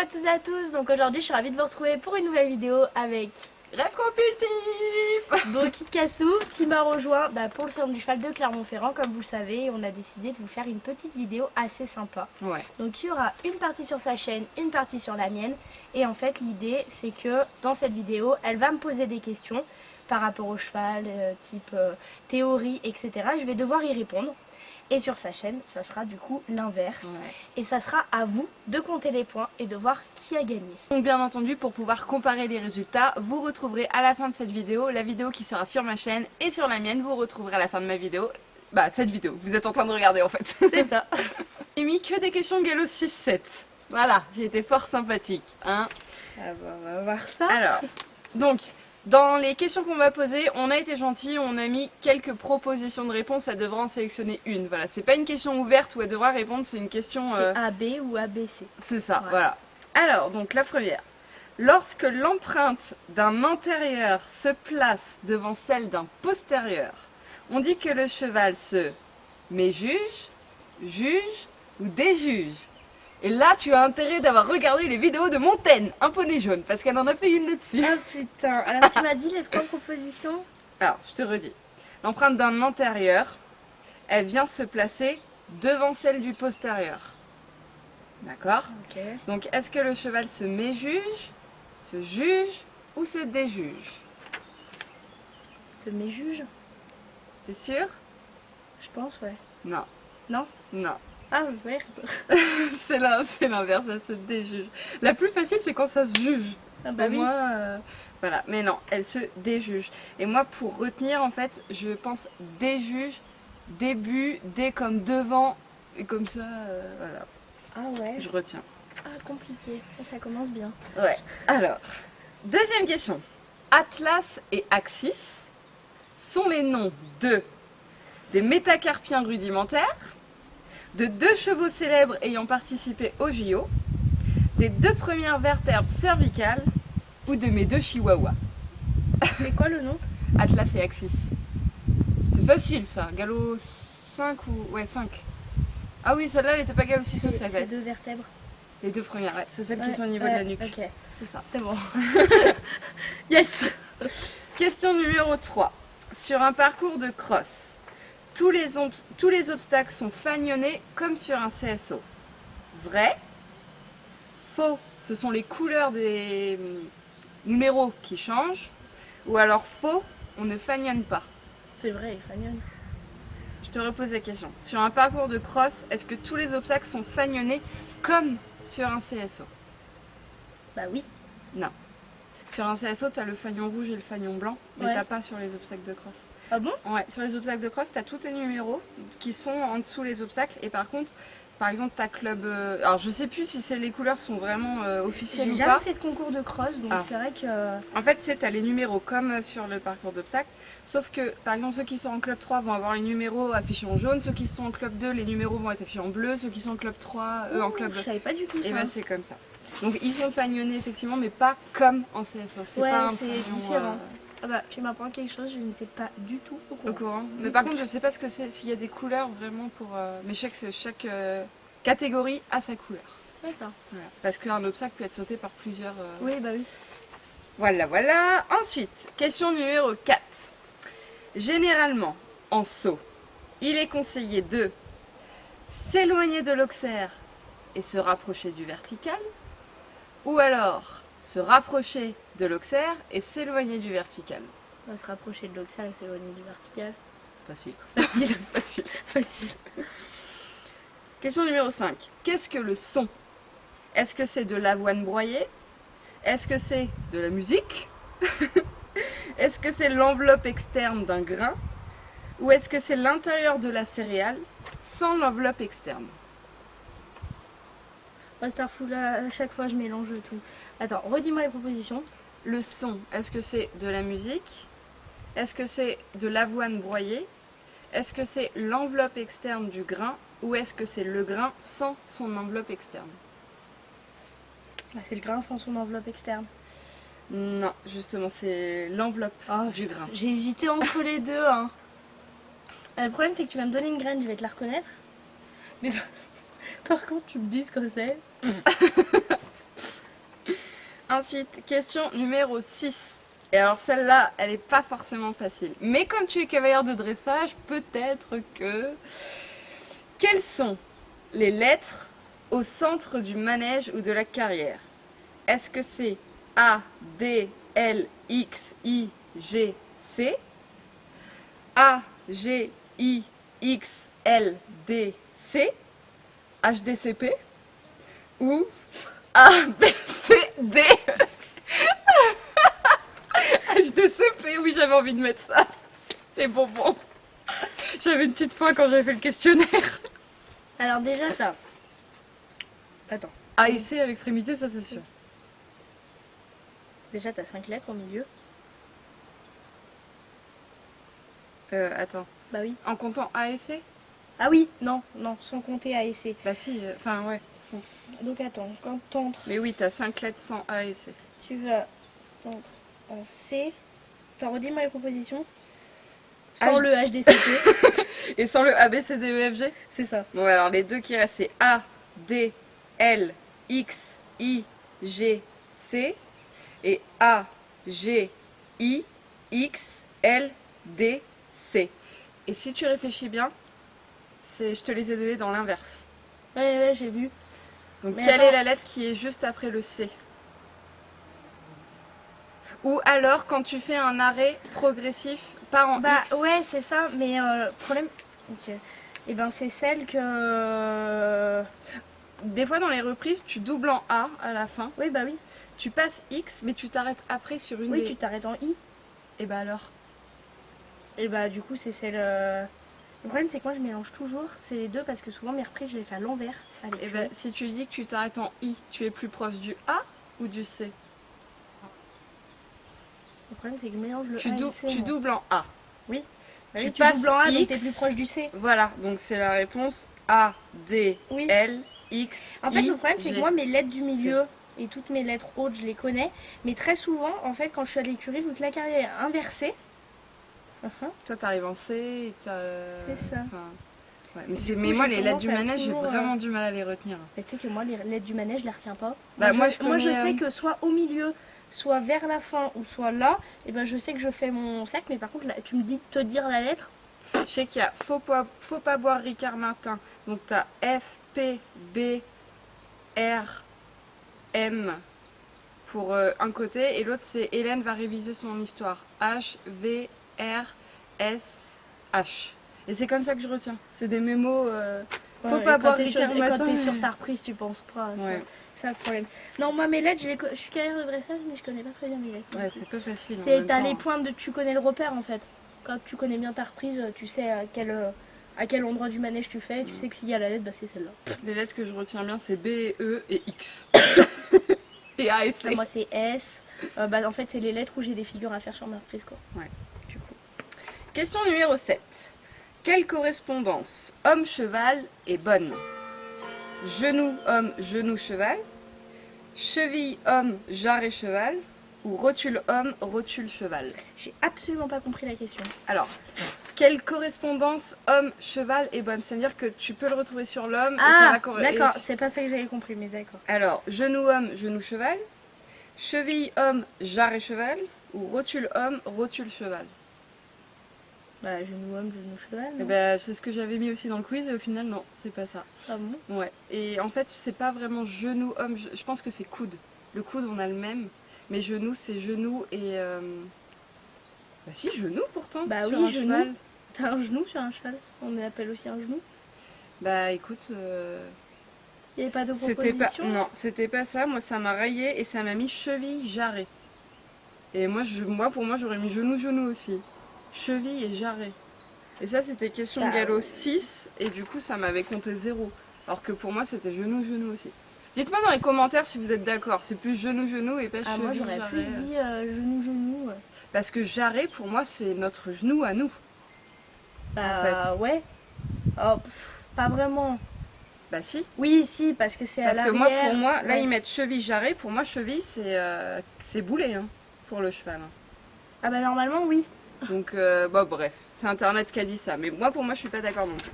à toutes et à tous, donc aujourd'hui je suis ravie de vous retrouver pour une nouvelle vidéo avec Rêve compulsif. Boki Kassou qui m'a rejoint pour le salon du cheval de Clermont-Ferrand. Comme vous le savez, on a décidé de vous faire une petite vidéo assez sympa. Ouais. Donc il y aura une partie sur sa chaîne, une partie sur la mienne. Et en fait l'idée c'est que dans cette vidéo, elle va me poser des questions par rapport au cheval, type théorie, etc. Je vais devoir y répondre. Et sur sa chaîne, ça sera du coup l'inverse. Ouais. Et ça sera à vous de compter les points et de voir qui a gagné. Donc bien entendu, pour pouvoir comparer les résultats, vous retrouverez à la fin de cette vidéo, la vidéo qui sera sur ma chaîne, et sur la mienne, vous retrouverez à la fin de ma vidéo, cette vidéo, vous êtes en train de regarder en fait. C'est ça. J'ai mis que des questions Galo 6-7. Voilà, j'ai été fort sympathique. Hein. Ah bah, on va voir ça. Alors, donc, dans les questions qu'on m'a posées, on a été gentil, on a mis quelques propositions de réponse, elle devra en sélectionner une. Voilà, c'est pas une question ouverte où elle devra répondre, c'est une question... C'est AB ou ABC. C'est ça, Ouais. voilà. Alors, donc la première. Lorsque l'empreinte d'un antérieur se place devant celle d'un postérieur, on dit que le cheval se méjuge, juge ou déjuge. Et là, tu as intérêt d'avoir regardé les vidéos de Montaigne, un poney jaune, parce qu'elle en a fait une là-dessus. Ah putain, alors tu m'as dit les trois propositions. Alors, je te redis. L'empreinte d'un antérieur, elle vient se placer devant celle du postérieur. D'accord ? Ok. Donc, est-ce que le cheval se méjuge, se juge ou se déjuge? Se méjuge, T'es sûr? je pense, ouais. Non. Non? Non. Ah merde. C'est l'inverse, elle se déjuge. La plus facile, c'est quand ça se juge. Ah bah Et oui. moi, voilà. Mais non, elle se déjuge. Et moi, pour retenir, en fait, je pense déjuge, début, dé comme devant, et comme ça, voilà. Ah ouais. Je retiens. Ah compliqué. Ça commence bien. Ouais. Alors, deuxième question. Atlas et Axis sont les noms des métacarpiens rudimentaires, de deux chevaux célèbres ayant participé au JO, des deux premières vertèbres cervicales ou de mes deux chihuahuas. C'est quoi le nom? Atlas et Axis. C'est facile ça. Galop 5 ou... Ouais, 5. Ah oui, celle-là, elle n'était pas galop 6 ou 7. C'est deux vertèbres. Les deux premières, ouais. C'est celles qui Ouais, sont au niveau de la nuque. Ok, C'est ça. c'est bon. Yes. Question numéro 3. Sur un parcours de cross, tous les obstacles sont fagnonnés comme sur un CSO. Vrai? Faux? Ce sont les couleurs des numéros qui changent. Ou alors faux? On ne fagnonne pas. C'est vrai, Fagnon. Je te repose la question. Sur un parcours de cross, est-ce que tous les obstacles sont fagnonnés comme sur un CSO? Bah oui. Non. Sur un CSO, tu as le fanion rouge et le fanion blanc, mais Ouais. t'as pas sur les obstacles de cross. Ah bon? Ouais, sur les obstacles de cross, tu as tous tes numéros qui sont en dessous les obstacles. Et par contre, par exemple, ta club. Alors, je sais plus si les couleurs sont vraiment officielles J'ai ou jamais pas. fait de concours de cross, donc Ah. c'est vrai que... En fait, tu sais, tu as les numéros comme sur le parcours d'obstacles. Sauf que, par exemple, ceux qui sont en club 3 vont avoir les numéros affichés en jaune. Ceux qui sont en club 2, les numéros vont être affichés en bleu. Ceux qui sont en club 3, en Ouh, club. Je savais pas du tout Et ça. ben, c'est comme ça. Donc, ils sont fagnonnés effectivement, mais pas comme en CSO. C'est Ouais, pas un c'est fanion, différent. Ah bah, tu m'apprends quelque chose, je n'étais pas du tout au courant. au courant. Mais par contre, je sais pas ce que c'est, s'il y a des couleurs vraiment pour. Mais je sais que chaque catégorie a sa couleur. D'accord. Voilà. Parce qu'un obstacle peut être sauté par plusieurs. Oui, bah oui. Voilà, voilà. Ensuite, question numéro 4. Généralement, en saut, il est conseillé de s'éloigner de l'auxerre et se rapprocher du vertical, ou alors se rapprocher de l'auxerre et s'éloigner du vertical. On va se rapprocher de l'auxerre et s'éloigner du vertical. Facile. Facile. Facile. Facile. Question numéro 5. Qu'est-ce que le son? Est-ce que c'est de l'avoine broyée? Est-ce que c'est de la musique? Est-ce que c'est l'enveloppe externe d'un grain? Ou est-ce que c'est l'intérieur de la céréale sans l'enveloppe externe? Starfou, là, à chaque fois, je mélange tout. Attends, redis-moi les propositions. Le son, est-ce que c'est de la musique? Est-ce que c'est de l'avoine broyée? Est-ce que c'est l'enveloppe externe du grain? Ou est-ce que c'est le grain sans son enveloppe externe? Ah, c'est le grain sans son enveloppe externe. Non, justement, c'est l'enveloppe Oh, du grain. j'ai hésité entre les deux. Hein. Le problème, c'est que tu vas me donner une graine, je vais te la reconnaître. Mais par contre, tu me dis ce que c'est. Ensuite, question numéro 6. Et alors celle-là, elle n'est pas forcément facile. Mais comme tu es cavalière de dressage, peut-être que... Quelles sont les lettres au centre du manège ou de la carrière? Est-ce que c'est A, D, L, X, I, G, C? A, G, I, X, L, D, C? H, D, C, P? Ou A, B, C, D? HDCP, oui, j'avais envie de mettre ça. Les bonbons. J'avais une petite faim quand j'avais fait le questionnaire. Alors déjà, t'as... Attends. A et C à l'extrémité, ça c'est sûr. Déjà, t'as 5 lettres au milieu. Attends. Bah oui. En comptant A et C? Ah oui, non, sans compter A et C. Bah si, enfin ouais. Donc attends, quand t'entres... Mais oui, t'as 5 lettres sans A et C. Tu vas t'entres en C. T'as redis-moi les propositions. Sans le HDCP. Et sans le A, B, C, D, E, F, G? C'est ça. Bon, alors les deux qui restent, c'est A, D, L, X, I, G, C. Et A, G, I, X, L, D, C. Et si tu réfléchis bien, je te les ai donnés dans l'inverse. Ouais, j'ai vu. Donc Mais quelle attends. est la lettre qui est juste après le C? Ou alors quand tu fais un arrêt progressif, pas en Bah X. ouais, c'est ça, mais le problème... Ok. Et ben c'est celle que... Des fois dans les reprises, tu doubles en A à la fin. Oui, bah oui. Tu passes X, mais tu t'arrêtes après sur une Oui, des... tu t'arrêtes en I. Et bah alors? Et bah du coup, c'est celle... Le problème, c'est que moi, je mélange toujours ces les deux parce que souvent, mes reprises, je les fais à l'envers. Et bah si tu dis que tu t'arrêtes en I, tu es plus proche du A ou du C? Le problème, c'est que je mélange le Tu, A et le C. tu moi. doubles en A. Oui. Bah tu oui, tu passes doubles en A, donc X. t'es plus proche du C. Voilà, donc c'est la réponse A, D, Oui. L, X, En fait, I, le problème, c'est G. que moi, mes lettres du milieu et toutes mes lettres hautes, je les connais. Mais très souvent, en fait, quand je suis à l'écurie, vu que la carrière est inversée, Toi t'arrives en C et C'est ça. Ouais, mais, Du coup, mais moi j'ai les lettres tendance du à manège, j'ai toujours, vraiment du mal à les retenir. mais tu sais que moi, les lettres du manège, je les retiens pas. Bah, moi, je je connais, sais que soit au milieu, soit vers la fin, ou soit là, et ben je sais que je fais mon sac. Mais par contre, là, tu me dis de te dire la lettre. Je sais qu'il y a faut pas boire Ricard Martin. Donc t'as F, P, B, R, M pour un côté et l'autre c'est Hélène va réviser son histoire. H, V, R, S, H. Et c'est comme ça que je retiens. C'est des mémos. Faut Ouais, pas et boire quand Ricard Martin. quand t'es sur ta reprise, tu penses pas à ça. Ouais. C'est ça le problème. Non, moi, mes lettres, je suis carrière de dressage, mais je connais pas très bien mes lettres. Ouais, c'est pas facile. en C'est, même t'as temps. les points de. Tu connais le repère en fait. Quand tu connais bien ta reprise, tu sais à quel endroit du manège tu fais. Tu sais que s'il y a la lettre, bah, c'est celle-là. Les lettres que je retiens bien, c'est B, E et X. Et A et C. Moi, c'est S. Bah, en fait, c'est les lettres où j'ai des figures à faire sur ma reprise, quoi. Ouais. Du coup. Question numéro 7. Quelle correspondance homme-cheval est bonne? Genou homme, genou cheval. Cheville homme, jarret cheval. Ou rotule homme, rotule cheval. J'ai absolument pas compris la question. Alors, quelle correspondance homme-cheval est bonne? C'est-à-dire que tu peux le retrouver sur l'homme et ça Ah, va d'accord. C'est pas ça que j'avais compris, mais d'accord. Alors, genou homme, genou cheval. Cheville homme, jarret cheval. Ou rotule homme, rotule cheval. Bah, genou homme, genou cheval. Eh non ben, c'est ce que j'avais mis aussi dans le quiz et au final, non, c'est pas ça. Ah bon? Ouais. Et en fait, c'est pas vraiment genou homme, je pense que c'est coude. Le coude, on a le même, mais genou, c'est genou et. Bah, si, genou pourtant. Bah sur oui, un genou. cheval. T'as un genou sur un cheval? On l'appelle aussi un genou? Bah écoute, Il n'y avait pas de c'était proposition? pas. Non, c'était pas ça. Moi, ça m'a rayé et ça m'a mis cheville jarret. Et moi, pour moi, j'aurais mis genou, genou aussi. Cheville et jarret. Et ça, c'était question Bah, galop 6, et du coup, ça m'avait compté 0. Alors que pour moi, c'était genou, genou aussi. Dites-moi dans les commentaires si vous êtes d'accord. C'est plus genou, genou et pas Ah, cheville, moi j'aurais jarret. plus dit genou, genou. Parce que jarret, pour moi, c'est notre genou à nous. Bah ouais. Oh, pas vraiment. Bah si. Oui, si, parce que c'est à Parce que l'arrière. moi, pour moi, là, Ouais. ils mettent cheville, jarret. Pour moi, cheville, c'est boulet hein, pour le cheval. Hein. Ah bah normalement, oui. Donc, bah bref, c'est Internet qui a dit ça. Mais moi, pour moi, je suis pas d'accord non plus.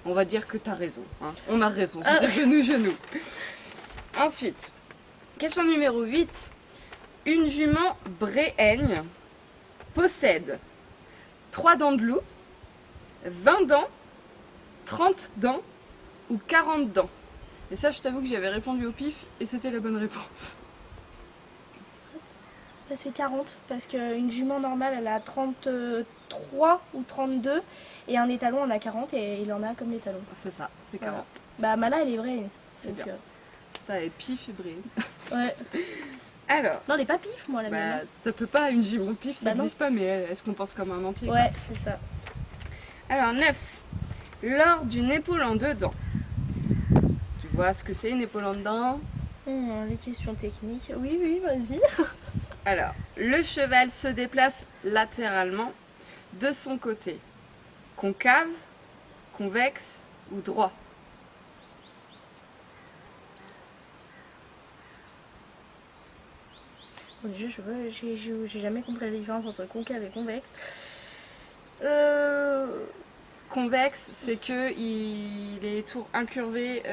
On va dire que t'as raison. Hein. On a raison, c'était genou, genou. Ensuite, question numéro 8. Une jument bréhaigne possède 3 dents de loup, 20 dents, 30 dents ou 40 dents. Et ça, je t'avoue que j'avais répondu au pif et c'était la bonne réponse. Bah, c'est 40 parce qu'une jument normale elle a 33 ou 32 et un étalon en a 40 et il en a comme l'étalon. C'est ça, c'est 40. Voilà. Bah Mala elle est vraie. C'est bien. T'as les pif et bréhaigne. Ouais. Alors, Non, elle est pas pif moi la bah, mienne. ça peut pas, une jument pif, ça Bah non. n'existe pas, mais elle se comporte comme un entier. Ouais, c'est ça. Alors 9. Lors d'une épaule en 2 dents. Tu vois ce que c'est une épaule en dedans? Les questions techniques. Oui, oui, vas-y. Alors, le cheval se déplace latéralement de son côté. Concave, convexe ou droit? Bon, déjà, j'ai jamais compris la différence entre concave et convexe. Convexe, c'est que il est tout incurvé.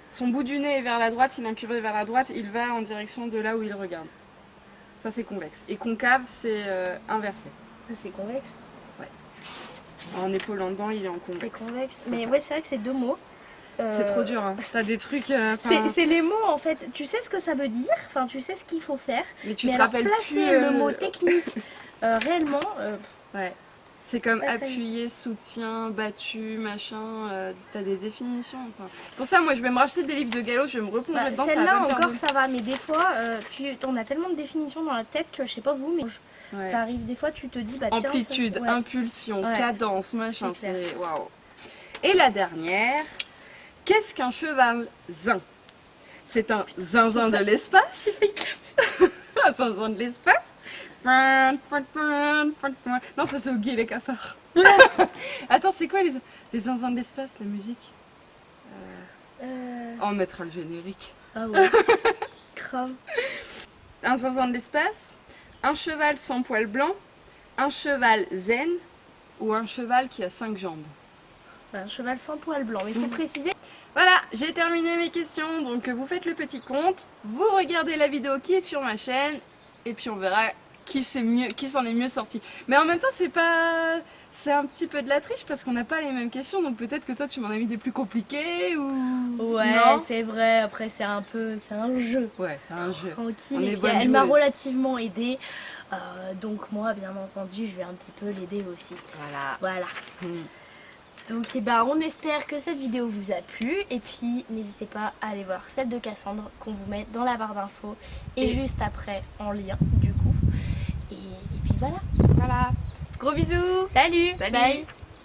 Son bout du nez est vers la droite, il est incurvé vers la droite, il va en direction de là où il regarde. Ça, c'est convexe. Et concave, c'est inversé. C'est convexe. En épaule en dedans, il est en C'est convexe. convexe. C'est Mais ça. ouais, c'est vrai que c'est deux mots. C'est trop dur, hein. T'as des trucs. C'est les mots en fait. Tu sais ce que ça veut dire, enfin tu sais ce qu'il faut faire. Mais tu mais te alors rappelles placer plus. le mot technique réellement. Ouais. C'est comme Pas très appuyer, soutien, battu, machin. T'as des définitions. Enfin. Pour ça, moi, je vais me racheter des livres de galop, je vais me replonger dedans. ça va Celle-là pas me faire encore de- ça va, mais des fois on a tellement de définitions dans la tête que je sais pas vous, mais Ouais. ça arrive des fois tu te dis bah tiens. Amplitude, ça, ouais. impulsion, Ouais. cadence, machin. C'est clair. C'est waouh. Et la dernière, qu'est-ce qu'un cheval zin? C'est un zinzin de l'espace. Un zinzin de l'espace. Non, ça c'est au Guy et les cafards. Attends, c'est quoi les zinzins de l'espace, la musique? On mettra le générique. Ah ouais. Grave. Un zinzin de l'espace, un cheval sans poil blanc, un cheval zen ou un cheval qui a 5 jambes. Un cheval sans poil blanc, mais il faut préciser. Voilà, j'ai terminé mes questions, donc vous faites le petit compte, vous regardez la vidéo qui est sur ma chaîne, et puis on verra qui s'en est mieux sorti. Mais en même temps, c'est un petit peu de la triche parce qu'on n'a pas les mêmes questions, donc peut-être que toi tu m'en as mis des plus compliquées ou... Ouais, Non c'est vrai, après c'est un jeu. Ouais, c'est un jeu. On Tranquille, est et puis bonnes elle m'a joueuses. relativement aidée, donc moi bien entendu je vais un petit peu l'aider aussi. Voilà. Voilà. Hmm. Donc eh ben, on espère que cette vidéo vous a plu et puis n'hésitez pas à aller voir celle de Cassandre qu'on vous met dans la barre d'infos et juste après en lien du coup. Et puis voilà. Voilà. Gros bisous. Salut, Salut. bye.